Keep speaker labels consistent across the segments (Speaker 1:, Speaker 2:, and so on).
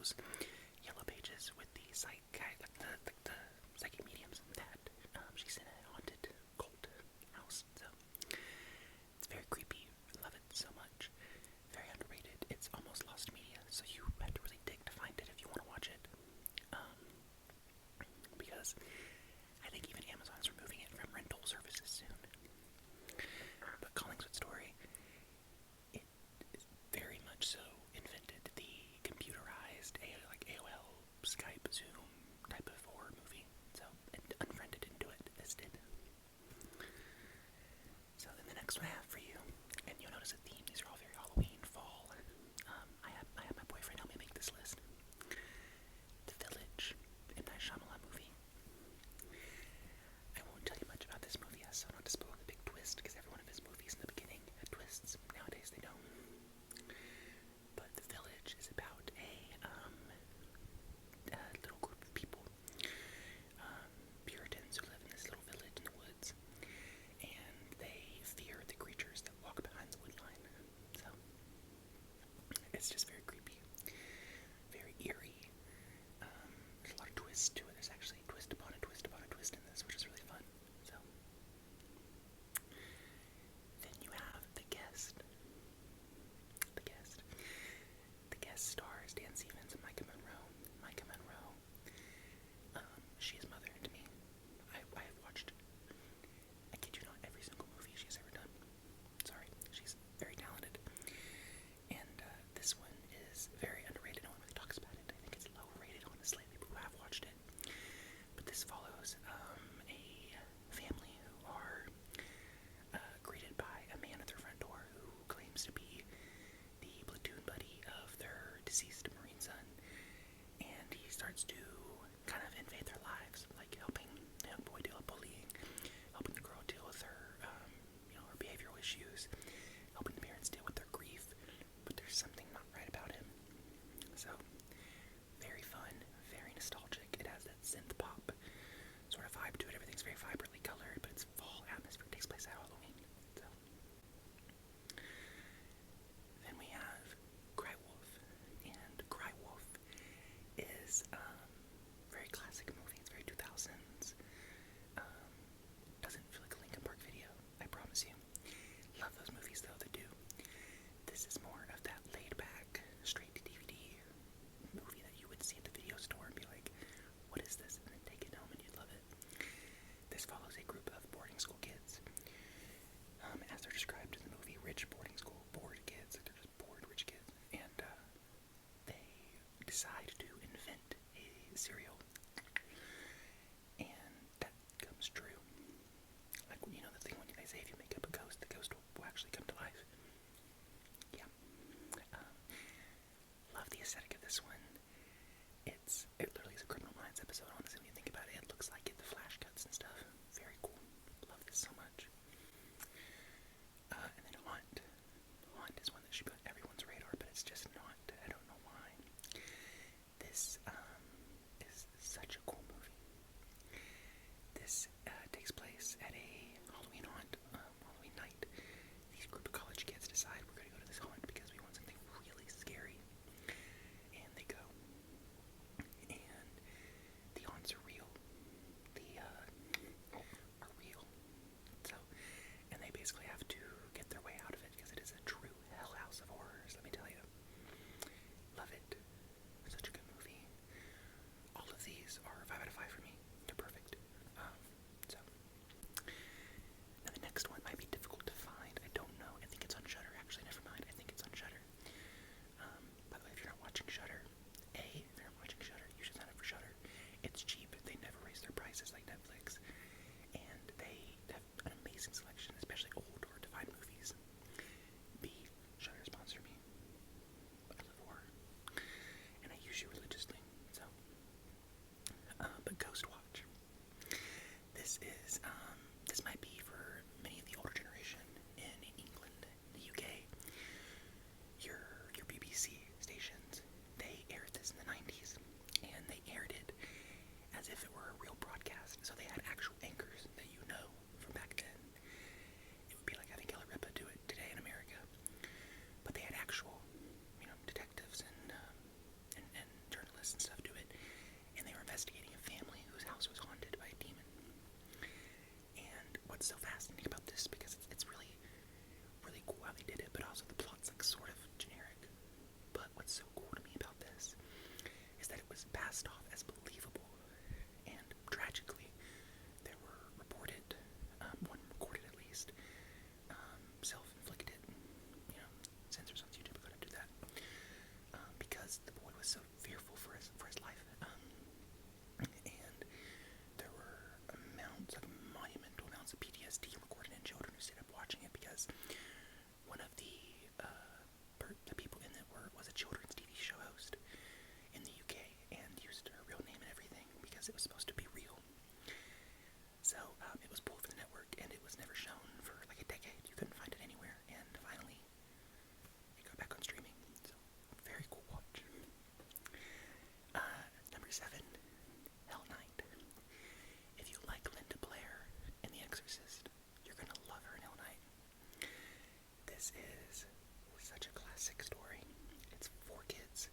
Speaker 1: those yellow pages with the the psychic mediums that she's in a haunted cult house. So it's very creepy. I love it so much. Very underrated. It's almost lost media, so you have to really dig to find it if you want to watch it. Because I think even Amazon's removing it from rental services soon. But 𝐬𝐭𝐚𝐲 story, it is very much so invented the computerized AOL, Skype, Zoom type of horror movie. So it unfriended into it, as did. So then the next one I have for you, and you'll notice a theme. These are all very Halloween, fall. I had my boyfriend help me make this list. The Village, 𝐬𝐿 movie. I won't tell you much about this movie, so not to spoil the big twist, because every one of his movies in the beginning had twists. Nowadays they don't. But The Village is about a little group of people, Puritans who live in this little village in the woods, and they fear the creatures that walk behind the wood line. So it's just very creepy, very eerie. There's a lot of twists to it. There's actually twist upon a twist upon a twist in this, which is really fun. So then you have The Guest. The Guest stars Dan Stevens and 𝐬𝐭𝐚𝐲. 𝐬𝐭𝐚𝐲, she is mother to me. I have watched, I kid you not, every single movie she's ever done. Sorry, she's very talented. And this one is very underrated. No one really talks about it. I think it's low rated, honestly, people who have watched it. But this follows a family who are greeted by a man at their front door who claims to be the platoon buddy of their deceased Marine son. And he starts to kind of invade their lives, like helping the young boy deal with bullying, helping the girl deal with her, her behavioral issues, helping the parents deal with their grief. But there's something not right about him. So, very fun, very nostalgic. It has that synth pop sort of vibe to it. Everything's very vibrantly colored, but it's fall atmosphere. It takes place at Halloween. So, then we have Cry Wolf, and Cry Wolf is very classic movie. It's very 2000s. Doesn't feel like a Linkin Park video, I promise you. Love those movies though, they do. This is more of that laid back, straight to DVD movie that you would see at the video store and be like, what is this? And then take it home and you'd love it. This follows a group of boarding school kids. As they're described in the movie, rich boarding school, bored kids. Like they're just bored rich kids. And they decide to invent a cereal. And that comes true. Like, you know the thing when they say if you make up a ghost, the ghost will actually come to life. Yeah. Love the aesthetic of this one. It literally is a Criminal Minds episode, honestly, when you think about it. It looks like it, the flash cuts and stuff. Very cool. Love this so much. And then Haunt. Haunt is one that should be on everyone's radar, but it's just not. I don't know why. This is such a cool movie. This takes place at a Halloween haunt, Halloween night. These group of college kids decide we're going to go to this haunt because we want something really scary. And they go house was haunted by a demon. And what's so fascinating about this, because it's really, really cool how they did it, but also the plot's like sort of generic. But what's so cool to me about this is that it was passed off as believable, and tragically, there were reported, one recorded at least, self-inflicted, censors on YouTube are going to do that, because the boy was so fearful for his life, and there were monumental amounts of PTSD recorded in children who stayed up watching it, because one of the people in it was a children's TV show host in the UK, and used her real name and everything because it was supposed to be real. So it was pulled from the network, and it was never shown for like a decade. You couldn't find it anywhere, and finally it got back on streaming. So very cool watch. Number 7, Hell Night. If you like Linda Blair in The Exorcist, you're gonna love her in Hell Night. This is such a classic story. It's 4 kids,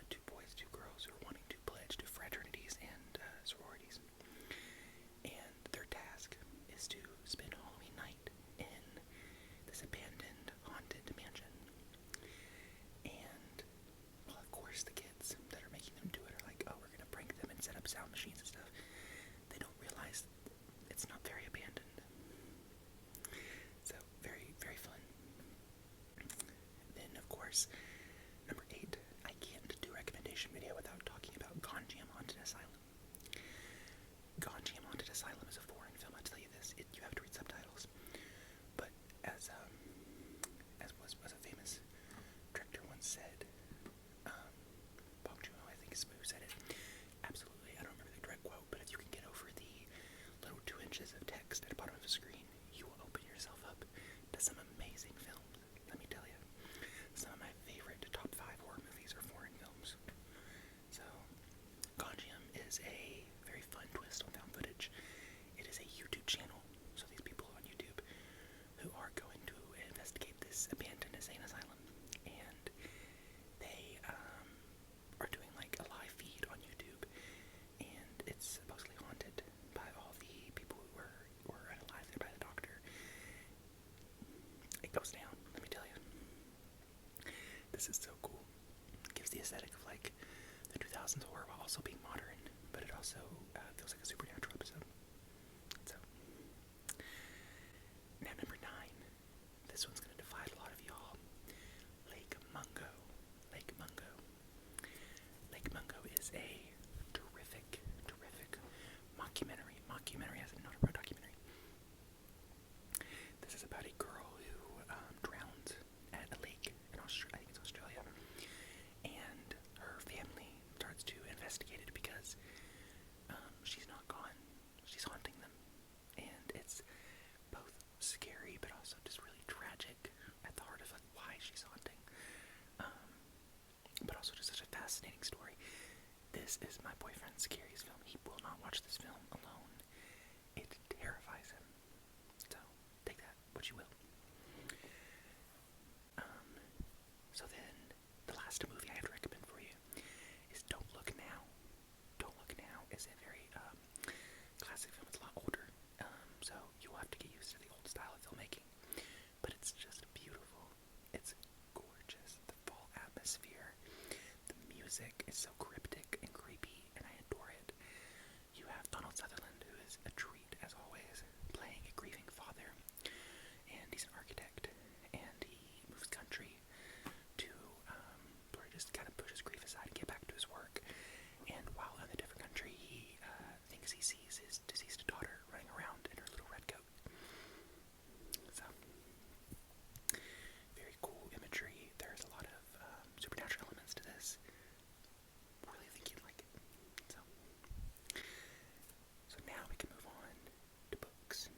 Speaker 1: 2 boys, 2 girls, who are wanting to pledge to fraternities and sororities. And their task is to spend Halloween night in this abandoned, haunted mansion. And, well, of course, the kids that are making them do it are like, oh, we're gonna prank them and set up sound machines and stuff. They don't realize it's not very abandoned. So, very, very fun. Then, of course, number 8, I can't do a recommendation video without talking about 𝐬𝐭𝐚𝐲 Haunted Asylum. 𝐬𝐭𝐚𝐲 Haunted Asylum is a foreign film, I'll tell you this. You have to read subtitles. But as was a famous director once said, Bong Joon-ho, I think is who said it. Absolutely, I don't remember the direct quote, but if you can get over the little 2 inches of text at the bottom of the screen, you will open yourself up to some amazing films. Let me tell you, some of my favorite top 5 horror movies are foreign films. So, 𝐬𝐭𝐚𝐲 is a very fun twist on found footage. It is a YouTube channel, so these people on YouTube who are going to investigate this abandoned insane asylum, and they are doing like a live feed on YouTube, and it's supposedly haunted by all the people who were unalive there by the doctor. It goes down, let me tell you. This is so cool. It gives the aesthetic of like the 2000s horror while also being modern, but it also feels like a supernatural episode. So, now number 9. This one's gonna divide a lot of y'all. 𝐬𝐭𝐚𝐲. 𝐬𝐭𝐚𝐲 is a terrific mockumentary as in not a real documentary. This is about a girl who drowned at a lake in Australia, I think it's Australia, and her family starts to investigate it because she's not gone, she's haunting them, and it's both scary but also just really tragic at the heart of like why she's haunting, but also just such a fascinating story. This is my boyfriend Scary's film. He will not watch this film alone. It terrifies him. So take that what you will. So then the last movie I have to recommend for you is Don't Look Now. Don't Look Now is a very classic film. It's a lot older, so you'll have to get used to the old style of filmmaking. But it's just beautiful. It's gorgeous. The fall atmosphere, the music is so cryptic and creepy, and I adore it. You have Donald Sutherland, who is a treat as always, playing a grieving father, and he's an architect, and he moves country to sort of just kind of push his grief aside and get back to his work. And while in a different country, he thinks he sees his deceased daughter running around in her little red coat. So, very cool imagery. There's a lot of supernatural elements to this. Really think you'd like it. So now we can move on to books.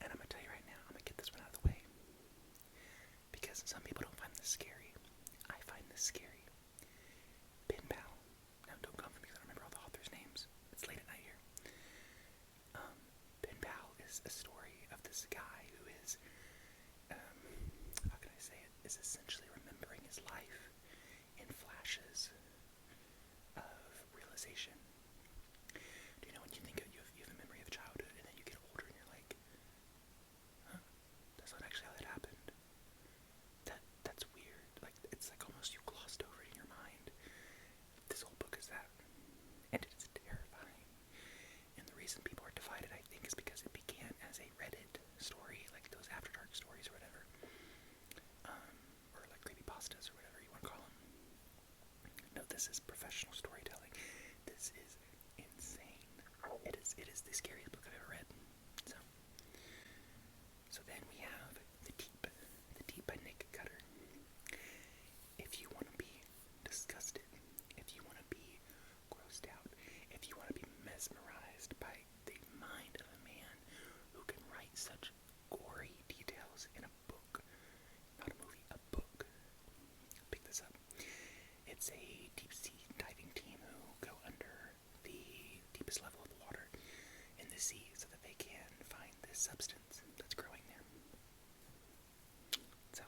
Speaker 1: And I'm gonna tell you right now, I'm gonna get this one out of the way, because some people don't find this scary. I find this scary. Pen Pal. Now don't come for me because I don't remember all the authors' names. It's late at night here. Pen Pal is a story of this guy who is, how can I say it, is essentially remembering his life in flashes of realization. after dark stories or whatever, or like creepypastas or whatever you want to call them. No, this is professional storytelling. This is insane. It is the scariest book I've ever read. So then we have The Deep by Nick Cutter. If you want to be disgusted, if you want to be grossed out, if you want to be mesmerized by the mind of a man who can write such gory details in a book, not a movie, a book, pick this up. It's a deep sea diving team who go under the deepest level of the water in the sea so that they can find this substance that's growing there. So,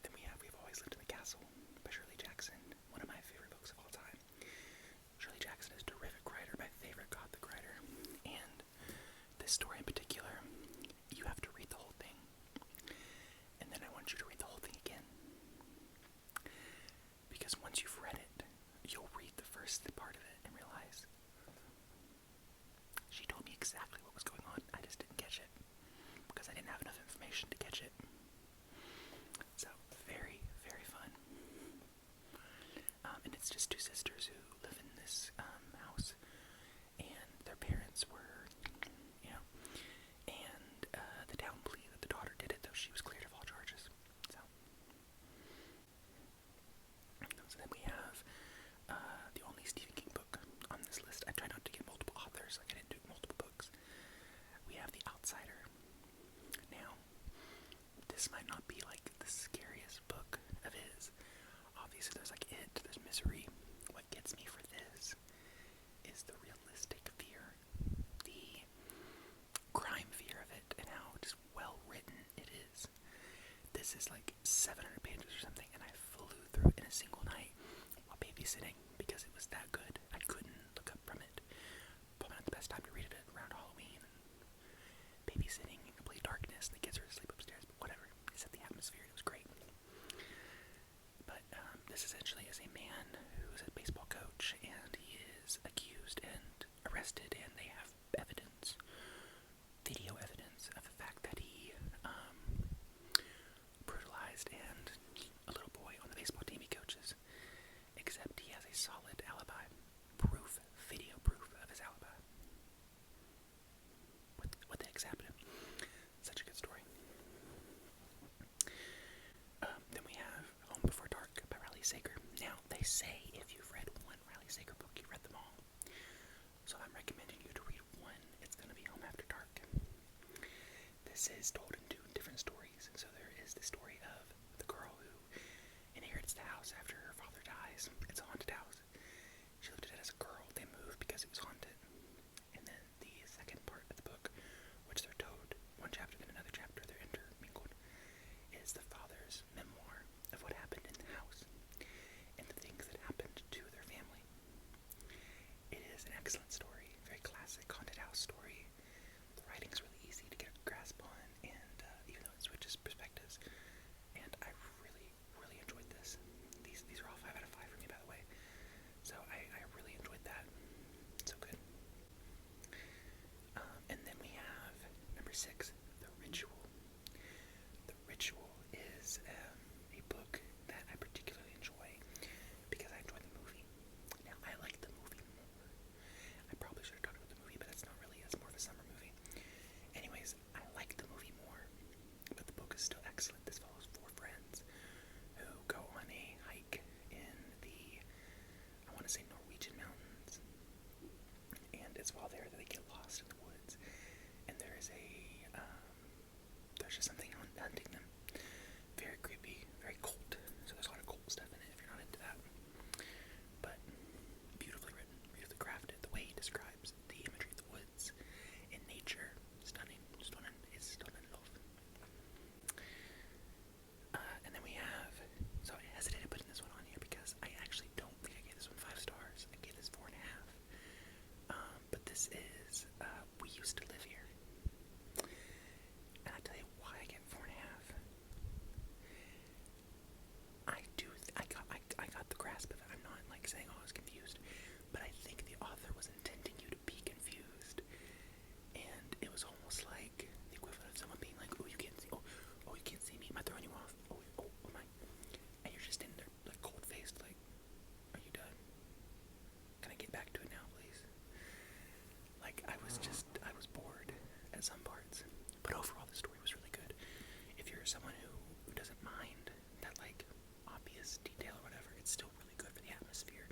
Speaker 1: then We've Always Lived in the Castle by Shirley Jackson, one of my favorite books of all time. Shirley Jackson is a terrific writer, my favorite gothic writer, and this story in particular, you have to read the whole thing, and then I want you to read the whole thing again, because once you've read it, you'll read the first part of it and realize, she told me exactly what was going on, I just didn't catch it, because I didn't have enough information to catch it. So, very, very fun. And it's just two sisters who live in this house, and their parents were, and the town believed that the daughter did it, though she was cleared of all charges. So then we have the only Stephen King book on this list. I try not to get multiple authors, like I didn't do multiple books. We have The Outsider. Now, this might not be like the scariest book of his. Obviously there's like It, there's Misery. What gets me for this is the realistic fear, the crime fear of it, and how just well written it is. This is like 700 pages or something, and I flew through it in a single night while babysitting because it was that good. I couldn't look up from it. Probably not the best time to read it around Halloween. Babysitting in complete darkness, the kids are asleep upstairs, but whatever. It set the atmosphere, it was great. But this essentially is a man who is a baseball coach, and he is accused and arrested, and they have evidence, video evidence, of the fact that he brutalized and a little boy on the baseball team he coaches, except he has a solid alibi, video proof of his alibi. What the heck's happening? Such a good story. Then we have Home Before Dark by Riley Sager. Now, they say if you've read one Riley Sager book, you've read them all. So I'm recommending you to read one. It's going to be Home After Dark. This is told in two different stories. So there is the story of the girl who inherits the house after her father dies. It's a haunted house. She lived in it as a girl. They moved because it was haunted. And then the second part of the book, which they're told one chapter then another chapter, they're intermingled, is the father's memoir of what happened in the house and the things that happened to their family. It is an excellent story, very classic haunted house story. The writing's really easy to get a grasp on, and even though it switches perspectives, and I really, really enjoyed this. These are all 5 out of 5 for me, by the way. So I really enjoyed that. So good. And then we have number 6, The Ritual. The Ritual is a book that I particularly enjoy because I enjoy the movie. Now, I like the movie more. I probably should have talked about the movie, but it's not really. It's more of a summer movie. Anyways, I like the movie more, but the book is still excellent. This follows 4 friends who go on a hike in the, I want to say, Norwegian mountains. And it's while there that they get lost in the woods. And there's just something hunting them. Very creepy, very cult. So there's a lot of cult stuff in it if you're not into that. But beautifully written, beautifully crafted. The way he describes the imagery of the woods in nature, stunning. It's stunning love. And then we have, so I hesitated putting this one on here because I actually don't think I gave this one 5 stars. I gave this 4.5. But this is We Used to Live Here. I was bored at some parts. But overall, the story was really good. If you're someone who doesn't mind that, like, obvious detail or whatever, it's still really good for the atmosphere.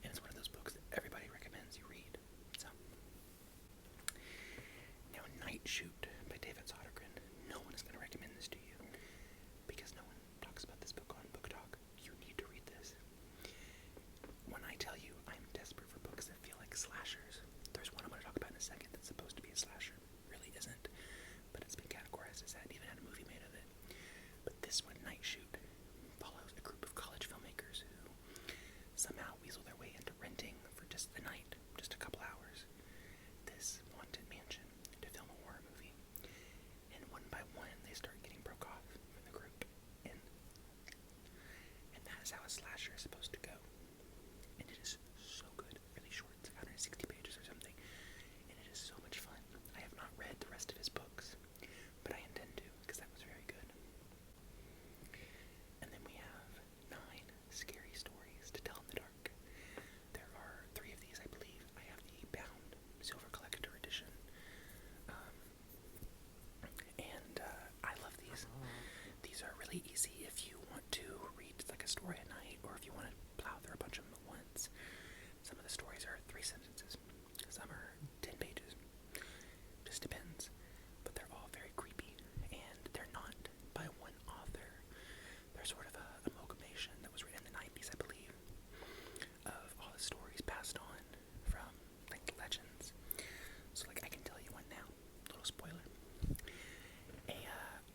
Speaker 1: And it's one of those books that everybody recommends you read. So, now Night Shoot by David Sodergren. No one is going to recommend this to you because no one talks about this book on Book Talk. You need to read this. When I tell you I'm desperate for books that feel like slashers, there's one I'm going to talk about in a second that's supposed to be a slasher. Really isn't, but it's been categorized as that, even had a movie made of it. But this one, Night Shoot, follows a group of college filmmakers who somehow weasel their way into renting for just the night, just a couple hours, this haunted mansion to film a horror movie. And one by one, they start getting broke off from the group. And that is how a slasher is supposed to go. And it is so good, really short, it's 160 pages or something. And it is so much fun. I have not read the rest of his books, but I intend to, because that was very good. And then we have 9 scary stories to tell in the dark. There are 3 of these, I believe. I have the bound silver collector edition. I love these. These are really easy if you want to read like a story a night, or if you want to plow through a bunch of them at once. Some of the stories are 3 sentences. Some are 10 pages. Just depends. But they're all very creepy, and they're not by one author. They're sort of a amalgamation that was written in the 90s, I believe, of all the stories passed on from, like, the legends. So, like, I can tell you one now. Little spoiler.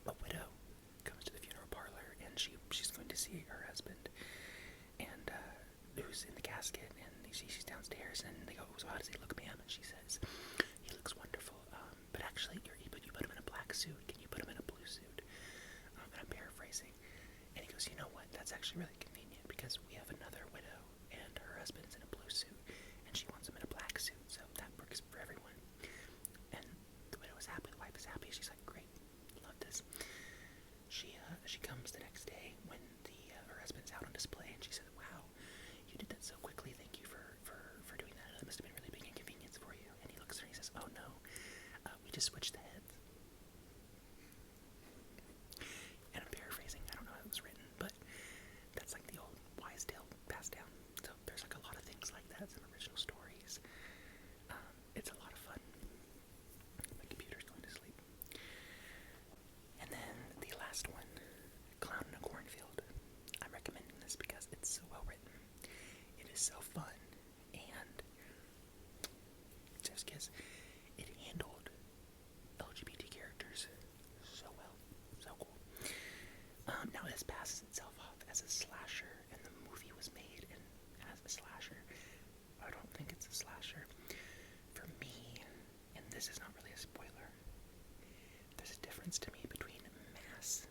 Speaker 1: A widow comes to the funeral parlor, and she's going to see her husband, and who's in the casket, and she's downstairs, and they go, "So how does he look, ma'am?" And she says, "He looks wonderful, but actually, you put him in a black suit. Can you put him in a blue suit?" And I'm paraphrasing. And he goes, "You know what? That's actually really convenient, because we have another widow, and her husband's in a blue suit, and she wants him in a black suit, so that works for everyone." And the widow is happy, the wife is happy. She's like, "Great, love this." She comes the next day when her husband's out on display, and she said, "Wow, you did that so quickly. Thank you for doing that. It must have been a really big inconvenience for you." And he looks at her and he says, "Oh no, we just switched the heads." And I'm paraphrasing. I don't know how it was written, but that's like the old wise tale passed down. So there's like a lot of things like that, some original stories. It's a lot of fun. My computer's going to sleep. And then the last one, Clown in a Cornfield. I'm recommending this because it's so well written. It is so fun, and just because it handled LGBT characters so well, so cool. Now this passes itself off as a slasher, and the movie was made as a slasher. I don't think it's a slasher. For me, and this is not really a spoiler, there's a difference to me between mass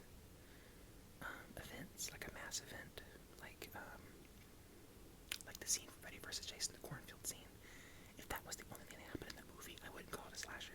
Speaker 1: events, like a mass event, like the scene from Freddy vs. Jason, the cornfield scene. If that was the only thing that happened in the movie, I wouldn't call it a slasher.